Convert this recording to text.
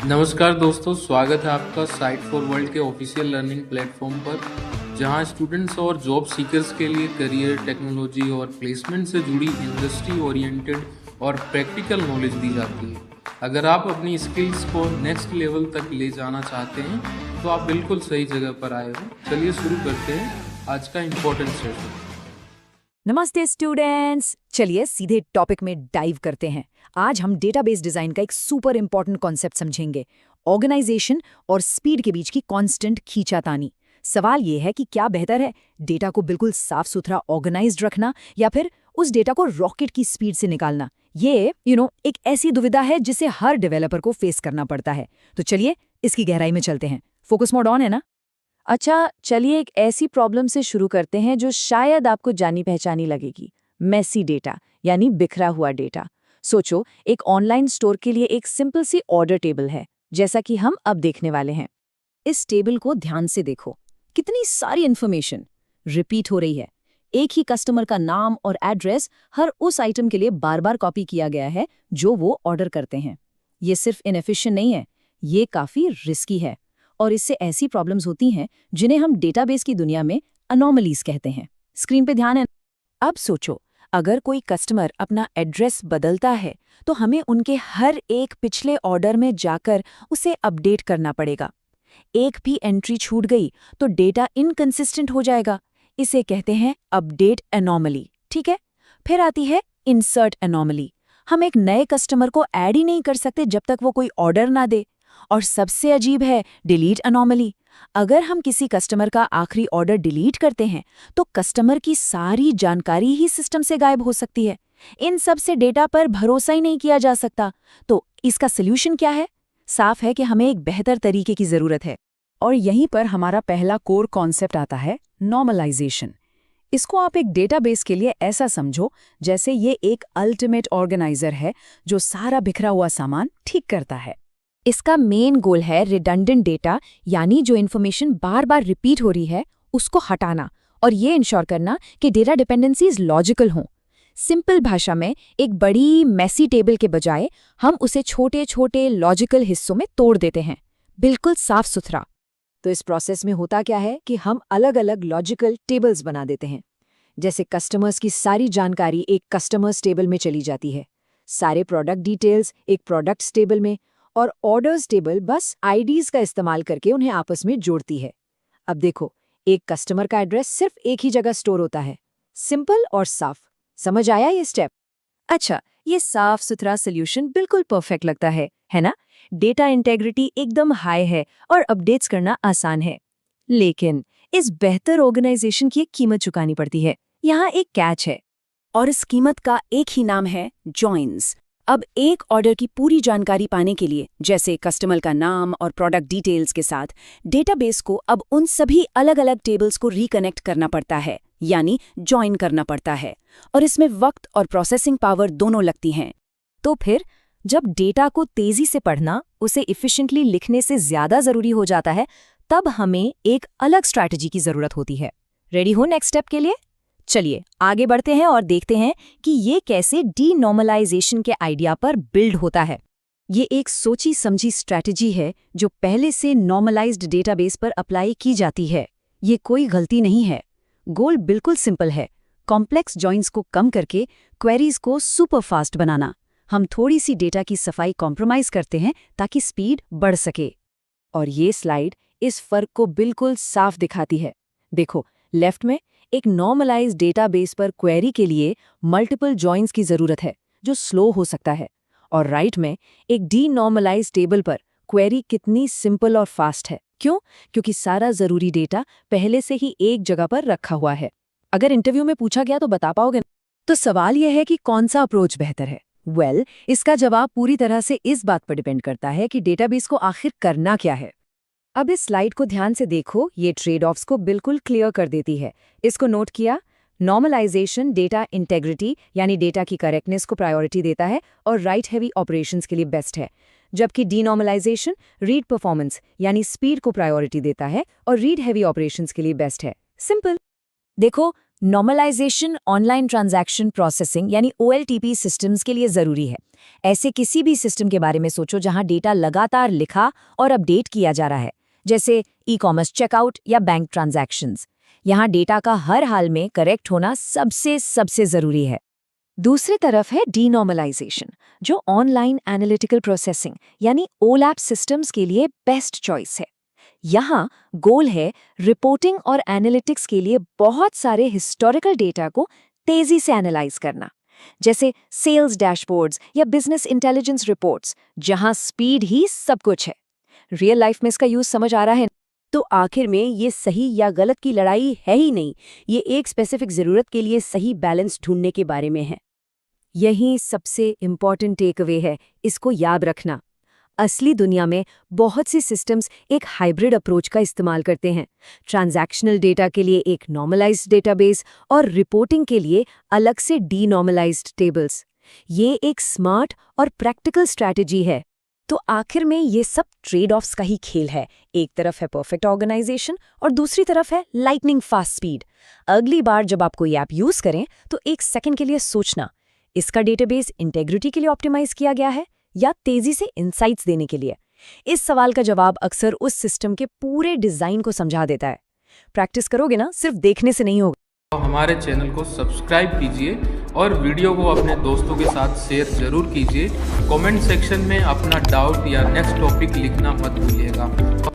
नमस्कार दोस्तों, स्वागत है आपका साइट फॉर वर्ल्ड के ऑफिशियल लर्निंग प्लेटफॉर्म पर, जहां स्टूडेंट्स और जॉब सीकर्स के लिए करियर, टेक्नोलॉजी और प्लेसमेंट से जुड़ी इंडस्ट्री ओरिएंटेड और प्रैक्टिकल नॉलेज दी जाती है। अगर आप अपनी स्किल्स को नेक्स्ट लेवल तक ले जाना चाहते हैं तो आप बिल्कुल सही जगह पर आए हो। चलिए शुरू करते हैं आज का इम्पोर्टेंट सेशन। नमस्ते स्टूडेंट्स, चलिए सीधे टॉपिक में डाइव करते हैं। आज हम डेटाबेस डिजाइन का एक सुपर इंपॉर्टेंट कॉन्सेप्ट समझेंगे, ऑर्गेनाइजेशन और स्पीड के बीच की कांस्टेंट खींचातानी। सवाल ये है कि क्या बेहतर है, डेटा को बिल्कुल साफ सुथरा ऑर्गेनाइज्ड रखना या फिर उस डेटा को रॉकेट की स्पीड से निकालना। ये एक ऐसी दुविधा है जिसे हर डेवलपर को फेस करना पड़ता है। तो चलिए इसकी गहराई में चलते हैं। फोकस मोड ऑन है ना? अच्छा, चलिए एक ऐसी प्रॉब्लम से शुरू करते हैं जो शायद आपको जानी पहचानी लगेगी। मेसी डेटा यानी बिखरा हुआ डेटा। सोचो, एक ऑनलाइन स्टोर के लिए एक सिंपल सी ऑर्डर टेबल है, जैसा कि हम अब देखने वाले हैं। इस टेबल को ध्यान से देखो, कितनी सारी इन्फॉर्मेशन रिपीट हो रही है। एक ही कस्टमर का नाम और एड्रेस हर उस आइटम के लिए बार बार कॉपी किया गया है जो वो ऑर्डर करते हैं। ये सिर्फ इनएफिशिएंट नहीं है, ये काफी रिस्की है। और इससे ऐसी प्रॉब्लम्स होती हैं जिन्हें हम डेटाबेस की दुनिया में अनोमलीज कहते हैं। स्क्रीन पे ध्यान है। अब सोचो, अगर कोई कस्टमर अपना एड्रेस बदलता है तो हमें उनके हर एक पिछले ऑर्डर में जाकर उसे अपडेट करना पड़ेगा। एक भी एंट्री छूट गई तो डेटा इनकंसिस्टेंट हो जाएगा। इसे कहते हैं अपडेट एनोमली। ठीक है, फिर आती है इंसर्ट एनोमली। हम एक नए कस्टमर को ऐड ही नहीं कर सकते जब तक वो कोई ऑर्डर ना दे। और सबसे अजीब है डिलीट एनोमली। अगर हम किसी कस्टमर का आखिरी ऑर्डर डिलीट करते हैं तो कस्टमर की सारी जानकारी ही सिस्टम से गायब हो सकती है। इन सब से डेटा पर भरोसा ही नहीं किया जा सकता। तो इसका सॉल्यूशन क्या है? साफ है कि हमें एक बेहतर तरीके की जरूरत है। और यहीं पर हमारा पहला कोर कॉन्सेप्ट आता है, नॉर्मलाइजेशन। इसको आप एक डेटाबेस के लिए ऐसा समझो जैसे ये एक अल्टीमेट ऑर्गेनाइजर है जो सारा बिखरा हुआ सामान ठीक करता है। इसका मेन गोल है रिडंडेंट डेटा, यानी जो इन्फॉर्मेशन बार बार रिपीट हो रही है उसको हटाना और ये इंश्योर करना कि डेटा डिपेंडेंसीज लॉजिकल हों। सिंपल भाषा में, एक बड़ी मेसी टेबल के बजाय हम उसे छोटे छोटे लॉजिकल हिस्सों में तोड़ देते हैं, बिल्कुल साफ सुथरा। तो इस प्रोसेस में होता क्या है कि हम अलग अलग लॉजिकल टेबल्स बना देते हैं। जैसे कस्टमर्स की सारी जानकारी एक कस्टमर्स टेबल में चली जाती है, सारे प्रोडक्ट डिटेल्स एक प्रोडक्ट्स टेबल में, और ऑर्डर्स टेबल बस आईडीज का इस्तेमाल करके उन्हें आपस में जोड़ती है। अब देखो, एक कस्टमर का एड्रेस सिर्फ एक ही जगह स्टोर होता है। सिंपल और साफ। समझ आया ये स्टेप? अच्छा, ये साफ सुथरा सोल्यूशन बिल्कुल परफेक्ट लगता है ना? डेटा इंटेग्रिटी एकदम हाई है और अपडेट्स करना आसान है। लेकिन इस बेहतर ऑर्गेनाइजेशन की एक कीमत चुकानी पड़ती है। यहाँ एक कैच है, और इस कीमत का एक ही नाम है, जॉइन्स। अब एक ऑर्डर की पूरी जानकारी पाने के लिए, जैसे कस्टमर का नाम और प्रोडक्ट डिटेल्स के साथ, डेटाबेस को अब उन सभी अलग अलग टेबल्स को रिकनेक्ट करना पड़ता है, यानी जॉइन करना पड़ता है। और इसमें वक्त और प्रोसेसिंग पावर दोनों लगती हैं। तो फिर जब डेटा को तेजी से पढ़ना उसे इफिशिएंटली लिखने से ज्यादा जरूरी हो जाता है, तब हमें एक अलग स्ट्रैटेजी की जरूरत होती है। रेडी हो नेक्स्ट स्टेप के लिए? चलिए आगे बढ़ते हैं और देखते हैं कि ये कैसे डीनॉर्मलाइजेशन के आइडिया पर बिल्ड होता है। ये एक सोची समझी स्ट्रैटेजी है जो पहले से नॉर्मलाइज्ड डेटाबेस पर अप्लाई की जाती है। ये कोई गलती नहीं है। गोल बिल्कुल सिंपल है, कॉम्प्लेक्स जॉइंट्स को कम करके क्वेरीज को सुपर फास्ट बनाना। हम थोड़ी सी डेटा की सफाई कॉम्प्रोमाइज करते हैं ताकि स्पीड बढ़ सके। और ये स्लाइड इस फर्क को बिल्कुल साफ दिखाती है। देखो, लेफ्ट में एक नॉर्मलाइज्ड डेटाबेस पर क्वेरी के लिए मल्टीपल जॉइंट्स की जरूरत है जो स्लो हो सकता है, और राइट में एक डीनॉर्मलाइज्ड टेबल पर क्वेरी कितनी सिंपल और फास्ट है। क्यों? क्योंकि सारा जरूरी डेटा पहले से ही एक जगह पर रखा हुआ है। अगर इंटरव्यू में पूछा गया तो बता पाओगे? तो सवाल यह है कि कौन सा अप्रोच बेहतर है। इसका जवाब पूरी तरह से इस बात पर डिपेंड करता है कि डेटाबेस को आखिर करना क्या है। अब इस स्लाइड को ध्यान से देखो, ये ट्रेड ऑफ्स को बिल्कुल क्लियर कर देती है। इसको नोट किया? नॉर्मलाइजेशन डेटा इंटेग्रिटी यानी डेटा की करेक्टनेस को प्रायोरिटी देता है और राइट हैवी ऑपरेशंस के लिए बेस्ट है, जबकि डीनॉर्मलाइजेशन रीड परफॉर्मेंस यानी स्पीड को प्रायोरिटी देता है और रीड हैवी ऑपरेशंस के लिए बेस्ट है। सिंपल। देखो, नॉर्मलाइजेशन ऑनलाइन ट्रांजैक्शन प्रोसेसिंग यानी OLTP सिस्टम्स के लिए ज़रूरी है। ऐसे किसी भी सिस्टम के बारे में सोचो जहां डेटा लगातार लिखा और अपडेट किया जा रहा है, जैसे ई-कॉमर्स चेकआउट या बैंक ट्रांजैक्शंस। यहाँ डेटा का हर हाल में करेक्ट होना सबसे ज़रूरी है। दूसरी तरफ है डीनॉर्मलाइजेशन, जो ऑनलाइन एनालिटिकल प्रोसेसिंग यानी OLAP सिस्टम्स के लिए बेस्ट चॉइस है। यहाँ गोल है रिपोर्टिंग और एनालिटिक्स के लिए बहुत सारे हिस्टोरिकल डेटा को तेजी से एनालाइज करना, जैसे सेल्स डैशबोर्ड्स या बिजनेस इंटेलिजेंस रिपोर्ट्स, जहाँ स्पीड ही सब कुछ है। रियल लाइफ में इसका यूज समझ आ रहा है? तो आखिर में ये सही या गलत की लड़ाई है ही नहीं, ये एक स्पेसिफिक ज़रूरत के लिए सही बैलेंस ढूंढने के बारे में है। यही सबसे इम्पॉर्टेंट टेकअवे है, इसको याद रखना। असली दुनिया में बहुत सी सिस्टम्स एक हाइब्रिड अप्रोच का इस्तेमाल करते हैं। ट्रांजैक्शनल डेटा के लिए एक नॉर्मलाइज्ड डेटाबेस और रिपोर्टिंग के लिए अलग से डीनॉर्मलाइज्ड टेबल्स। ये एक स्मार्ट और प्रैक्टिकल स्ट्रैटेजी है। तो आखिर में ये सब ट्रेड ऑफ्स का ही खेल है। एक तरफ है परफेक्ट ऑर्गेनाइजेशन और दूसरी तरफ है लाइटनिंग फास्ट स्पीड। अगली बार जब आप कोई ऐप यूज करें तो एक सेकंड के लिए सोचना, इसका डेटाबेस इंटेग्रिटी के लिए ऑप्टिमाइज किया गया है या तेजी से इंसाइट्स देने के लिए। इस सवाल का जवाब अक्सर उस सिस्टम के पूरे डिजाइन को समझा देता है। प्रैक्टिस करोगे ना, सिर्फ देखने से नहीं होगा। तो हमारे चैनल को सब्सक्राइब कीजिए और वीडियो को अपने दोस्तों के साथ शेयर जरूर कीजिए। कमेंट सेक्शन में अपना डाउट या नेक्स्ट टॉपिक लिखना मत भूलिएगा।